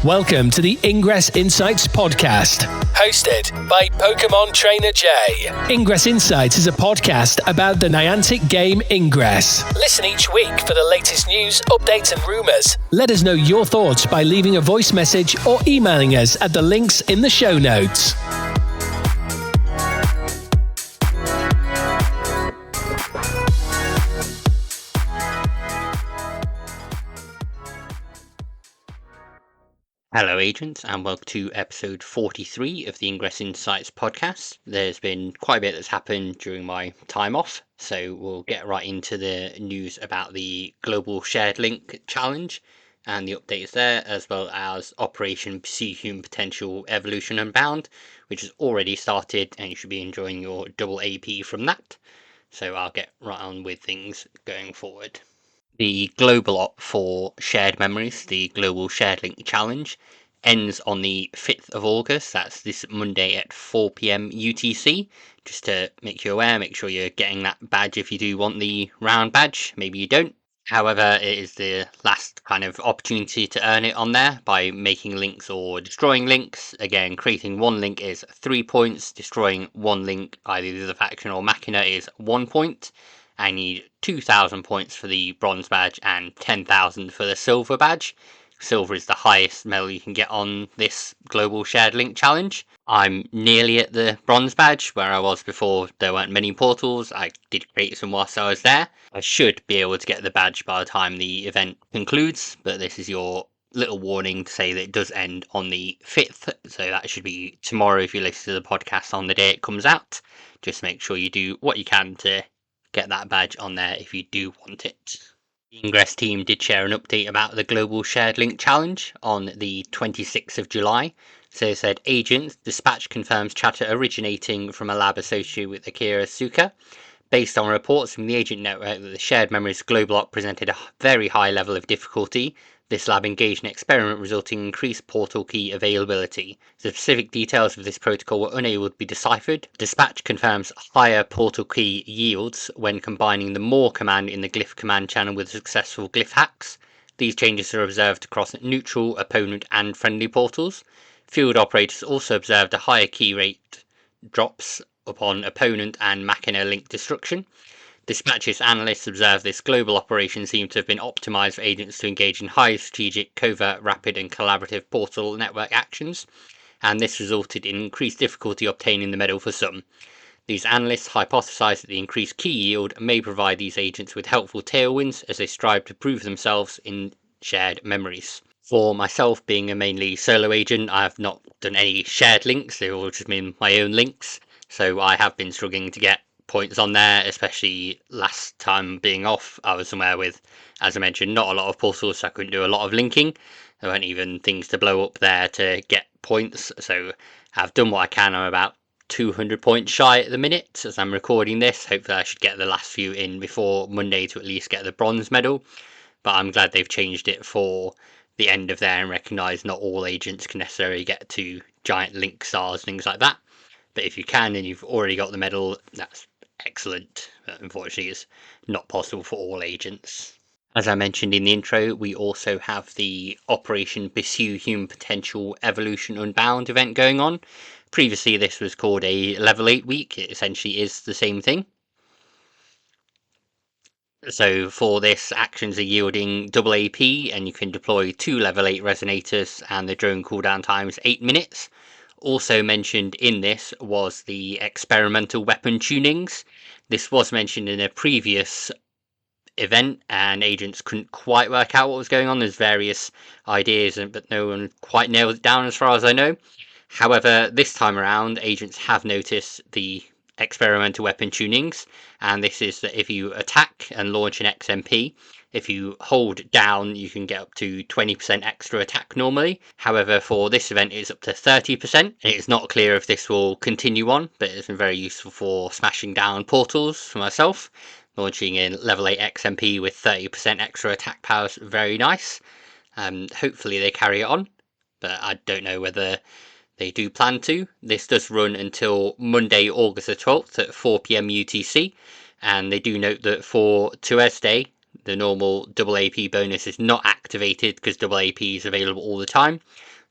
Welcome to the Ingress Insights podcast, hosted by PkmnTrainerJ. Ingress Insights is a podcast about the Niantic game Ingress. Listen each week for the latest news, updates and rumours. Let us know your thoughts by leaving a voice message or emailing us at the links in the show notes. Hello agents, and welcome to episode 43 of the Ingress Insights podcast. There's been quite a bit that's happened during my time off, so we'll get right into the news about the Global Shared Link Challenge and the updates there, as well as Operation Pursue Human Potential Evolution Unbound, which has already started and you should be enjoying your double AP from that. So I'll get right on with things going forward. The global op for shared memories, the Global Shared Link Challenge, ends on the 5th of August. That's this Monday at 4 p.m. UTC. Just to make you aware, make sure you're getting that badge if you do want the round badge. Maybe you don't. However, it is the last kind of opportunity to earn it on there by making links or destroying links. Again, creating one link is 3 points. Destroying one link, either the faction or Machina, is 1 point. I need 2,000 points for the bronze badge and 10,000 for the silver badge. Silver is the highest medal you can get on this Global Shared Link Challenge. I'm nearly at the bronze badge where I was before there weren't many portals. I did create some whilst I was there. I should be able to get the badge by the time the event concludes, but this is your little warning to say that it does end on the 5th, so that should be tomorrow if you listen to the podcast on the day it comes out. Just make sure you do what you can to get that badge on there if you do want it. The Ingress team did share an update about the Global Shared Link Challenge on the 26th of July. So they said, Agent, Dispatch confirms chatter originating from a lab associated with Akira Suka. Based on reports from the agent network that the Shared Memories Global Op presented a very high level of difficulty, this lab engaged in an experiment resulting in increased portal key availability. The specific details of this protocol were unable to be deciphered. Dispatch confirms higher portal key yields when combining the More command in the glyph command channel with successful glyph hacks. These changes are observed across neutral, opponent and friendly portals. Field operators also observed a higher key rate drops upon opponent and Machina link destruction. Dispatch's analysts observe this global operation seemed to have been optimized for agents to engage in high strategic, covert, rapid and collaborative portal network actions, and this resulted in increased difficulty obtaining the medal for some. These analysts hypothesize that the increased key yield may provide these agents with helpful tailwinds as they strive to prove themselves in shared memories. For myself, being a mainly solo agent, I have not done any shared links, they've all just been my own links, so I have been struggling to get points on there, especially last time being off. I was somewhere with, as I mentioned, not a lot of portals, so I couldn't do a lot of linking. There weren't even things to blow up there to get points, so I've done what I can. I'm about 200 points shy at the minute as I'm recording this. Hopefully I should get the last few in before Monday to at least get the bronze medal, but I'm glad they've changed it for the end of there and recognise not all agents can necessarily get to giant link stars, things like that. But if you can and you've already got the medal, that's excellent. But unfortunately, it's not possible for all agents. As I mentioned in the intro, we also have the Operation Pursue Human Potential Evolution Unbound event going on. Previously, this was called a Level 8 week. It essentially is the same thing. So for this, actions are yielding double AP, and you can deploy 2 level 8 resonators, and the drone cooldown time is 8 minutes. Also mentioned in this was the experimental weapon tunings. This was mentioned in a previous event and agents couldn't quite work out what was going on. There's various ideas, but no one quite nailed it down as far as I know. However, this time around, agents have noticed the experimental weapon tunings, and this is that if you attack and launch an XMP, if you hold down, you can get up to 20% extra attack normally. However, for this event, it's up to 30%. It's not clear if this will continue on, but it's been very useful for smashing down portals for myself. Launching in level 8 XMP with 30% extra attack power is very nice. Hopefully they carry it on, but I don't know whether they do plan to. This does run until Monday, August the 12th at 4 p.m. UTC, and they do note that for Tuesday, the normal double AP bonus is not activated because double AP is available all the time.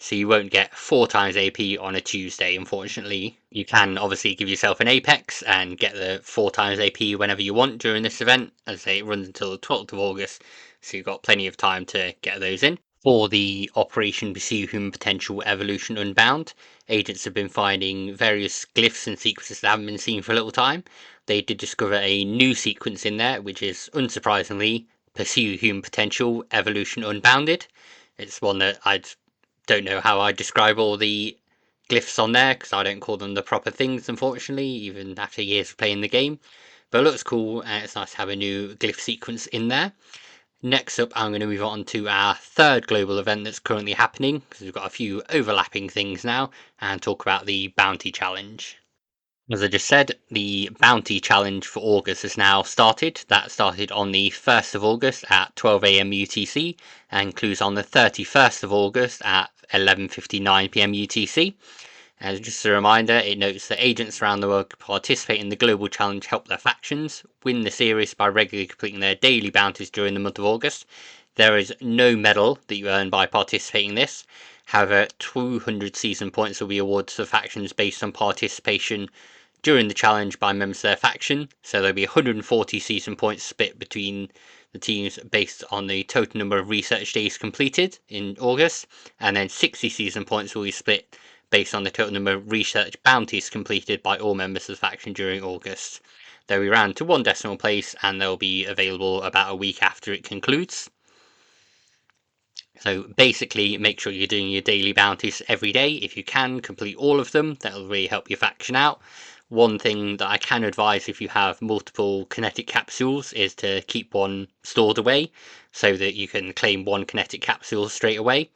so you won't get 4 times AP on a Tuesday, unfortunately. You can obviously give yourself an Apex and get the 4 times AP whenever you want during this event. As I say, it runs until the 12th of August, so you've got plenty of time to get those in. For the Operation Pursue Human Potential Evolution Unbound, agents have been finding various glyphs and sequences that haven't been seen for a little time. They did discover a new sequence in there, which is, unsurprisingly, Pursue Human Potential Evolution Unbounded. It's one that I don't know how I describe all the glyphs on there, because I don't call them the proper things, unfortunately, even after years of playing the game. But it looks cool, and it's nice to have a new glyph sequence in there. Next up, I'm going to move on to our third global event that's currently happening, because we've got a few overlapping things now, and talk about the Bounty Challenge. As I just said, the Bounty Challenge for August has now started. That started on the 1st of August at 12 AM UTC and concludes on the 31st of August at 11:59 PM UTC. As just a reminder, it notes that agents around the world can participate in the global challenge, help their factions win the series by regularly completing their daily bounties during the month of August. There is no medal that you earn by participating in this. However, 200 season points will be awarded to factions based on participation during the challenge by members of their faction. So there'll be 140 season points split between the teams based on the total number of research days completed in August, and then 60 season points will be split based on the total number of research bounties completed by all members of the faction during August. They'll be rounded to one decimal place, and they'll be available about a week after it concludes. So basically, make sure you're doing your daily bounties every day. If you can, complete all of them. That'll really help your faction out. One thing that I can advise if you have multiple kinetic capsules is to keep one stored away so that you can claim one kinetic capsule straight away.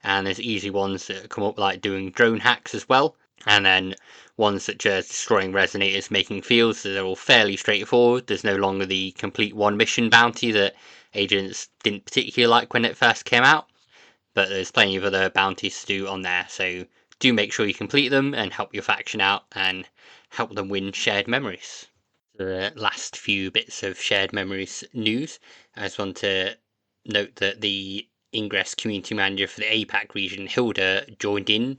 And there's easy ones that come up like doing drone hacks as well. And then ones such as destroying resonators, making fields, so they're all fairly straightforward. There's no longer the complete one mission bounty that agents didn't particularly like when it first came out. But there's plenty of other bounties to do on there, so do make sure you complete them and help your faction out and help them win shared memories. The last few bits of shared memories news, I just want to note that the Ingress community manager for the APAC region, Hilda, joined in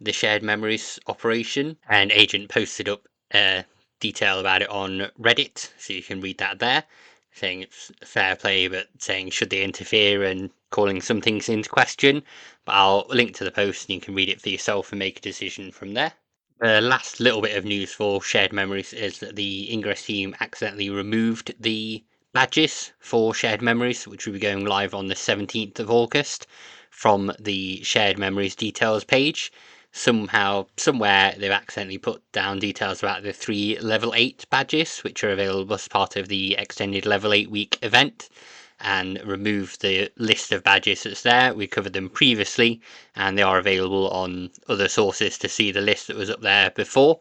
the shared memories operation, and Agent posted up a detail about it on Reddit, so you can read that there, saying it's fair play, but saying should they interfere and calling some things into question. But I'll link to the post and you can read it for yourself and make a decision from there. The last little bit of news for shared memories is that the Ingress team accidentally removed the badges for shared memories, which will be going live on the 17th of August, from the shared memories details page. Somehow, somewhere, they've accidentally put down details about the 3 level 8 badges, which are available as part of the extended level 8 week event, and remove the list of badges that's there. We covered them previously, and they are available on other sources to see the list that was up there before.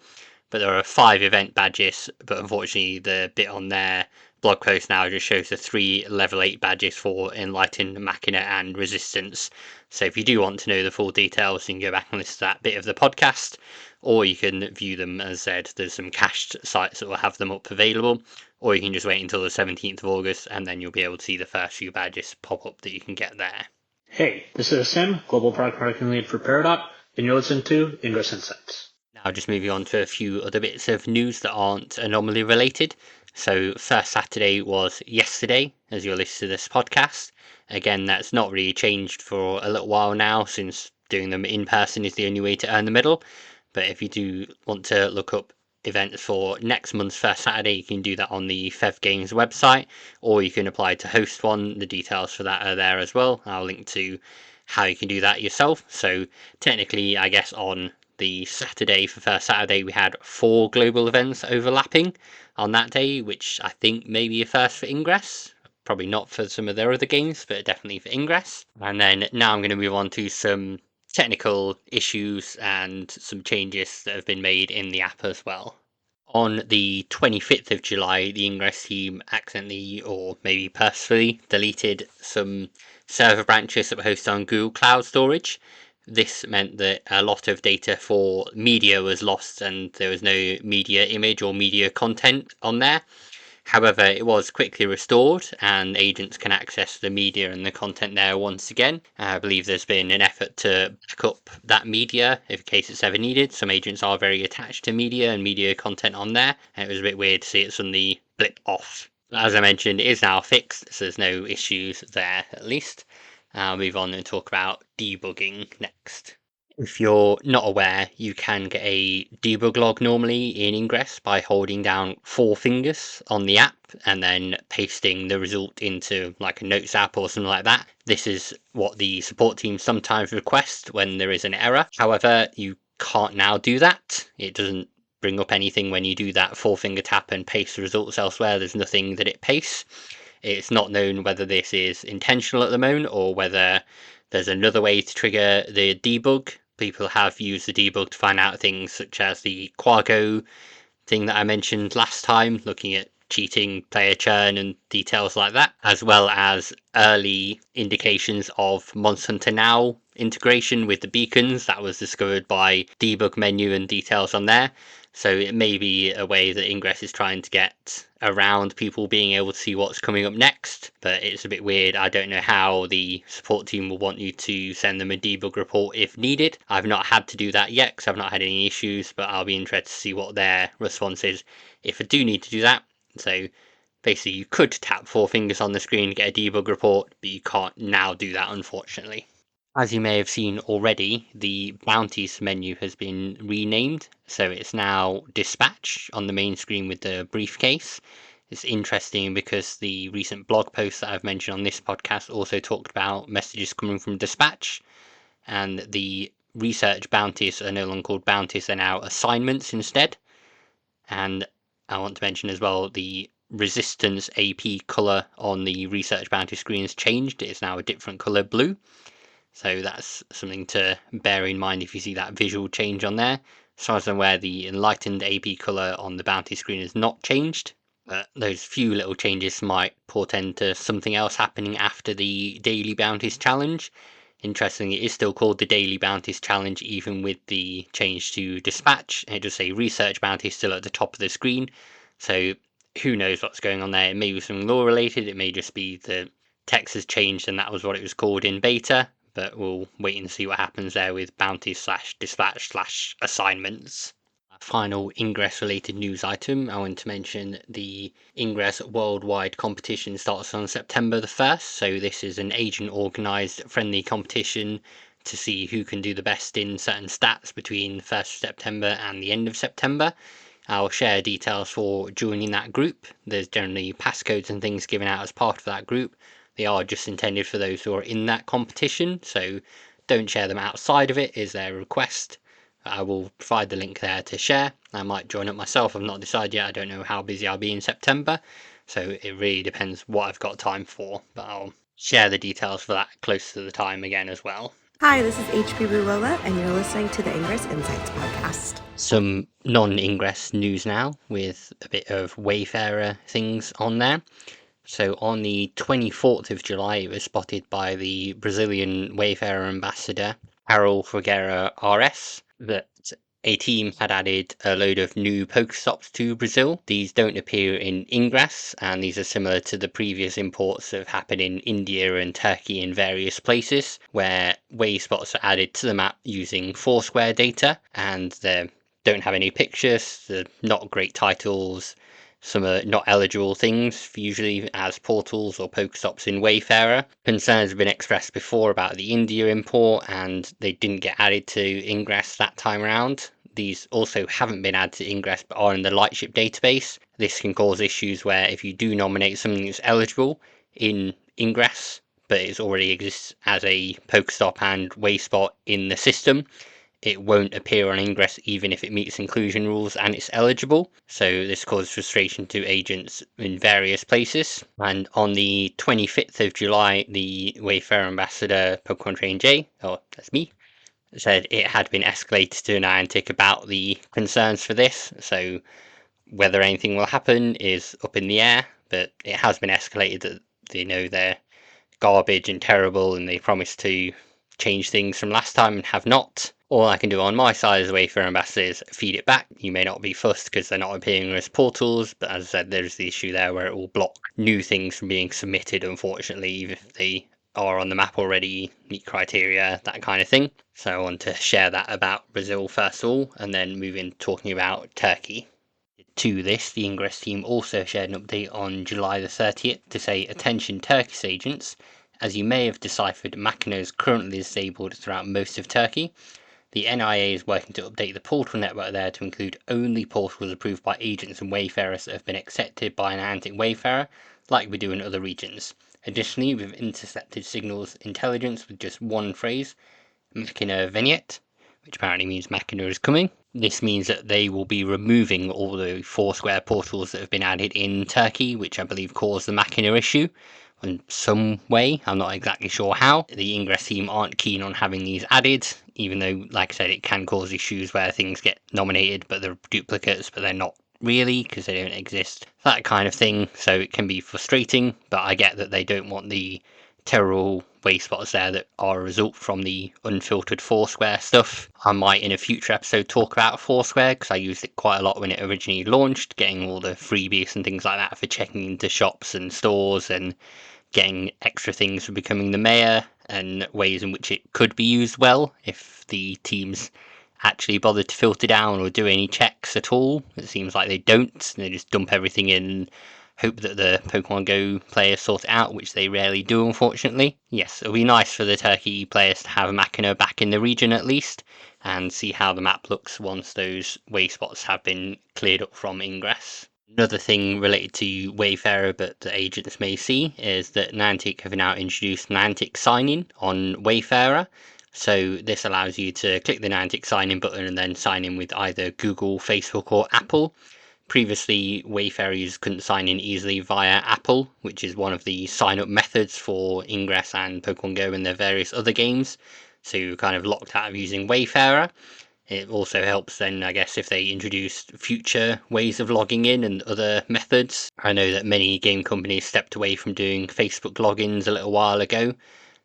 But there are 5 event badges, but unfortunately the bit on their blog post now just shows the 3 level 8 badges for Enlightened, Machina and Resistance. So if you do want to know the full details, you can go back and listen to that bit of the podcast, or you can view them. As I said, there's some cached sites that will have them up available, or you can just wait until the 17th of August and then you'll be able to see the first few badges pop up that you can get there. Hey, this is Sim, Global Product Marketing Lead for Peridot, and you're listening to Ingress Insights. Now just moving on to a few other bits of news that aren't anomaly related. So first Saturday was yesterday, as you're listening to this podcast. Again, that's not really changed for a little while now, since doing them in person is the only way to earn the medal. But if you do want to look up events for next month's first Saturday, you can do that on the FEV Games website, or you can apply to host one. The details for that are there as well. I'll link to how you can do that yourself. So technically, I guess on the Saturday for first Saturday, we had 4 global events overlapping on that day, which I think may be a first for Ingress. Probably not for some of their other games, but definitely for Ingress. And then now I'm going to move on to some technical issues and some changes that have been made in the app as well. On the 25th of July, the Ingress team accidentally, or maybe purposefully, deleted some server branches that were hosted on Google Cloud Storage. This meant that a lot of data for media was lost and there was no media image or media content on there. However, it was quickly restored and agents can access the media and the content there once again. I believe there's been an effort to back up that media in case it's ever needed. Some agents are very attached to media and media content on there, and it was a bit weird to see it suddenly blip off. As I mentioned, it is now fixed, so there's no issues there at least. I'll move on and talk about debugging next. If you're not aware, you can get a debug log normally in Ingress by holding down 4 fingers on the app and then pasting the result into like a Notes app or something like that. This is what the support team sometimes request when there is an error. However, you can't now do that. It doesn't bring up anything when you do that 4-finger tap and paste the results elsewhere. There's nothing that it pastes. It's not known whether this is intentional at the moment or whether there's another way to trigger the debug. People have used the debug to find out things such as the Quago thing that I mentioned last time, looking at cheating, player churn and details like that, as well as early indications of Monster Hunter Now integration with the beacons that was discovered by debug menu and details on there. So it may be a way that Ingress is trying to get around people being able to see what's coming up next, but it's a bit weird. I don't know how the support team will want you to send them a debug report if needed. I've not had to do that yet because I've not had any issues, but I'll be interested to see what their response is if I do need to do that. So basically you could tap 4 fingers on the screen to get a debug report, but you can't now do that, unfortunately. As you may have seen already, the Bounties menu has been renamed, so it's now Dispatch on the main screen with the briefcase. It's interesting because the recent blog post that I've mentioned on this podcast also talked about messages coming from Dispatch, and the research bounties are no longer called bounties, they're now assignments instead. And I want to mention as well, the resistance AP colour on the research bounty screen has changed. It's now a different colour, blue. So that's something to bear in mind if you see that visual change on there. As far as I'm aware, the enlightened AP colour on the bounty screen has not changed, but those few little changes might portend to something else happening after the Daily Bounties Challenge. Interestingly, it is still called the Daily Bounties Challenge even with the change to Dispatch. It does say Research Bounty still at the top of the screen, so who knows what's going on there. It may be something law related, it may just be the text has changed and that was what it was called in beta. But we'll wait and see what happens there with bounties/dispatch/assignments. Final Ingress related news item, I want to mention the Ingress worldwide competition starts on September the 1st. So this is an agent organised friendly competition to see who can do the best in certain stats between the 1st of September and the end of September. I'll share details for joining that group. There's generally passcodes and things given out as part of that group. They are just intended for those who are in that competition, so don't share them outside of it is their request. I will provide the link there to share. I might join up myself, I've not decided yet. I don't know how busy I'll be in September, so it really depends what I've got time for, but I'll share the details for that close to the time again as well. Hi, this is HP Bulola, and you're listening to the Ingress Insights podcast. Some non-Ingress news now with a bit of Wayfarer things on there. So on the 24th of July, it was spotted by the Brazilian Wayfarer ambassador, Carol Figueira RS, that a team had added a load of new Pokestops to Brazil. These don't appear in Ingress, and these are similar to the previous imports that have happened in India and Turkey in various places, where Wayspots are added to the map using Foursquare data, and they don't have any pictures, they're not great titles. Some are not eligible things, usually as portals or Pokestops in Wayfarer. Concerns have been expressed before about the India import, and they didn't get added to Ingress that time around. These also haven't been added to Ingress but are in the Lightship database. This can cause issues where if you do nominate something that's eligible in Ingress, but it already exists as a Pokestop and Wayspot in the system, it won't appear on Ingress even if it meets inclusion rules and it's eligible. So this causes frustration to agents in various places. And on the 25th of July, the Wayfarer ambassador PkmnTrainerJ, that's me, said it had been escalated to Niantic about the concerns for this. So whether anything will happen is up in the air, but it has been escalated that they know they're garbage and terrible and they promised to change things from last time and have not. All I can do on my side as a Wayfarer ambassador is feed it back. You may not be fussed because they're not appearing as portals, but as I said, there's the issue there where it will block new things from being submitted, unfortunately, even if they are on the map already, meet criteria, that kind of thing. So I want to share that about Brazil first of all, and then move in talking about Turkey. To this, the Ingress team also shared an update on July the 30th to say, attention Turkish agents, as you may have deciphered, Machina is currently disabled throughout most of Turkey. The NIA is working to update the portal network there to include only portals approved by agents and wayfarers that have been accepted by an Niantic wayfarer, like we do in other regions. Additionally, we've intercepted signals intelligence with just one phrase, Machina Vignette, which apparently means Machina is coming. This means that they will be removing all the Foursquare portals that have been added in Turkey, which I believe caused the Machina issue in some way. I'm not exactly sure how. The Ingress team aren't keen on having these added, even though, like I said, it can cause issues where things get nominated but they're duplicates, but they're not really because they don't exist. That kind of thing. So it can be frustrating, but I get that they don't want the terrible waste spots there that are a result from the unfiltered Foursquare stuff. I might in a future episode talk about Foursquare because I used it quite a lot when it originally launched, getting all the freebies and things like that for checking into shops and stores and getting extra things for becoming the mayor, and ways in which it could be used well if the teams actually bothered to filter down or do any checks at all. It seems like they don't. They just dump everything in and hope that the Pokemon Go players sort it out, which they rarely do, unfortunately. Yes, it'll be nice for the Turkey players to have Machina back in the region at least, and see how the map looks once those way spots have been cleared up from Ingress. Another thing related to Wayfarer but the agents may see is that Niantic have now introduced Niantic sign-in on Wayfarer. So this allows you to click the Niantic sign-in button and then sign in with either Google, Facebook or Apple. Previously, Wayfarer users couldn't sign in easily via Apple, which is one of the sign-up methods for Ingress and Pokemon Go and their various other games. So you're kind of locked out of using Wayfarer. It also helps then, I guess, if they introduce future ways of logging in and other methods. I know that many game companies stepped away from doing Facebook logins a little while ago,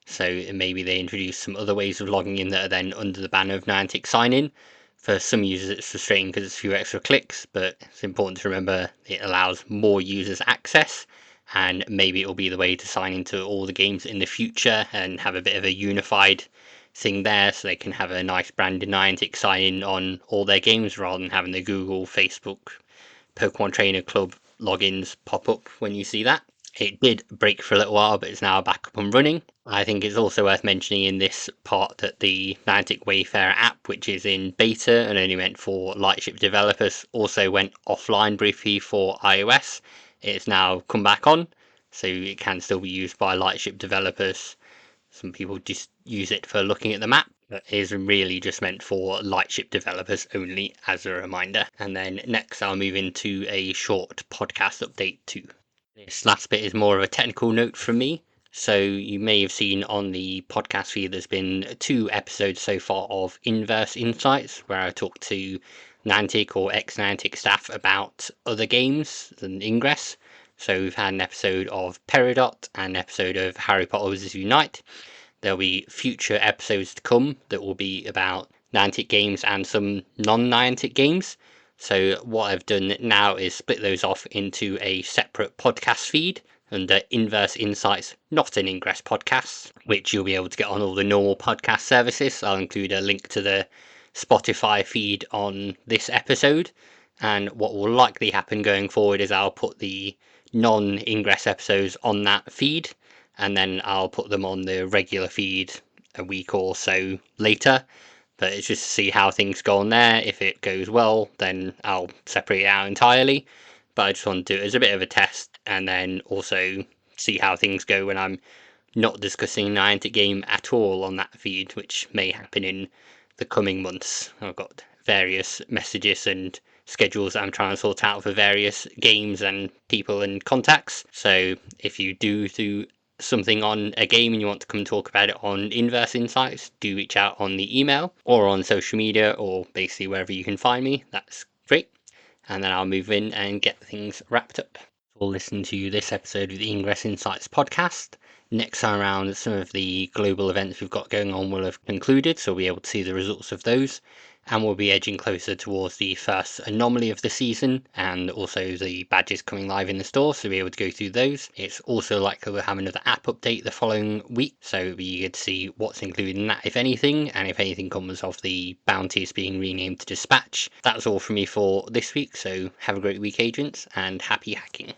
so maybe they introduce some other ways of logging in that are then under the banner of Niantic sign-in. For some users it's frustrating because it's a few extra clicks, but it's important to remember it allows more users access, and maybe it'll be the way to sign into all the games in the future and have a bit of a unified thing there, so they can have a nice branded Niantic sign in on all their games rather than having the Google, Facebook, Pokemon Trainer Club logins pop up when you see that. It did break for a little while, but it's now back up and running. I think it's also worth mentioning in this part that the Niantic Wayfarer app, which is in beta and only meant for Lightship developers, also went offline briefly for iOS. It's now come back on, so it can still be used by Lightship developers. Some people just use it for looking at the map. That is really just meant for Lightship developers only, as a reminder. And then next I'll move into a short podcast update too. This last bit is more of a technical note from me. So you may have seen on the podcast feed there's been 2 episodes so far of Ingress Insights, where I talk to Niantic or ex-Niantic staff about other games than Ingress. So we've had an episode of Peridot and an episode of Harry Potter Wizards Unite. There'll be future episodes to come that will be about Niantic games and some non-Niantic games. So what I've done now is split those off into a separate podcast feed under Ingress Insights, not an Ingress podcast, which you'll be able to get on all the normal podcast services. I'll include a link to the Spotify feed on this episode. And what will likely happen going forward is I'll put the non-Ingress episodes on that feed, and then I'll put them on the regular feed a week or so later. But it's just to see how things go on there. If it goes well, then I'll separate it out entirely. But I just want to do it as a bit of a test, and then also see how things go when I'm not discussing Niantic game at all on that feed, which may happen in the coming months. I've got various messages and schedules that I'm trying to sort out for various games and people and contacts. So if you do something on a game and you want to come talk about it on Ingress Insights, do reach out on the email or on social media or basically wherever you can find me. That's great. And then I'll move in and get things wrapped up. We'll listen to this episode of the Ingress Insights podcast. Next time around, some of the global events we've got going on will have concluded, so we'll be able to see the results of those. and we'll be edging closer towards the first anomaly of the season, and also the badges coming live in the store, so we'll be able to go through those. It's also likely we'll have another app update the following week, so it'll be eager to see what's included in that, if anything, and if anything comes of the bounties being renamed to dispatch. That's all from me for this week, so have a great week, agents, and happy hacking.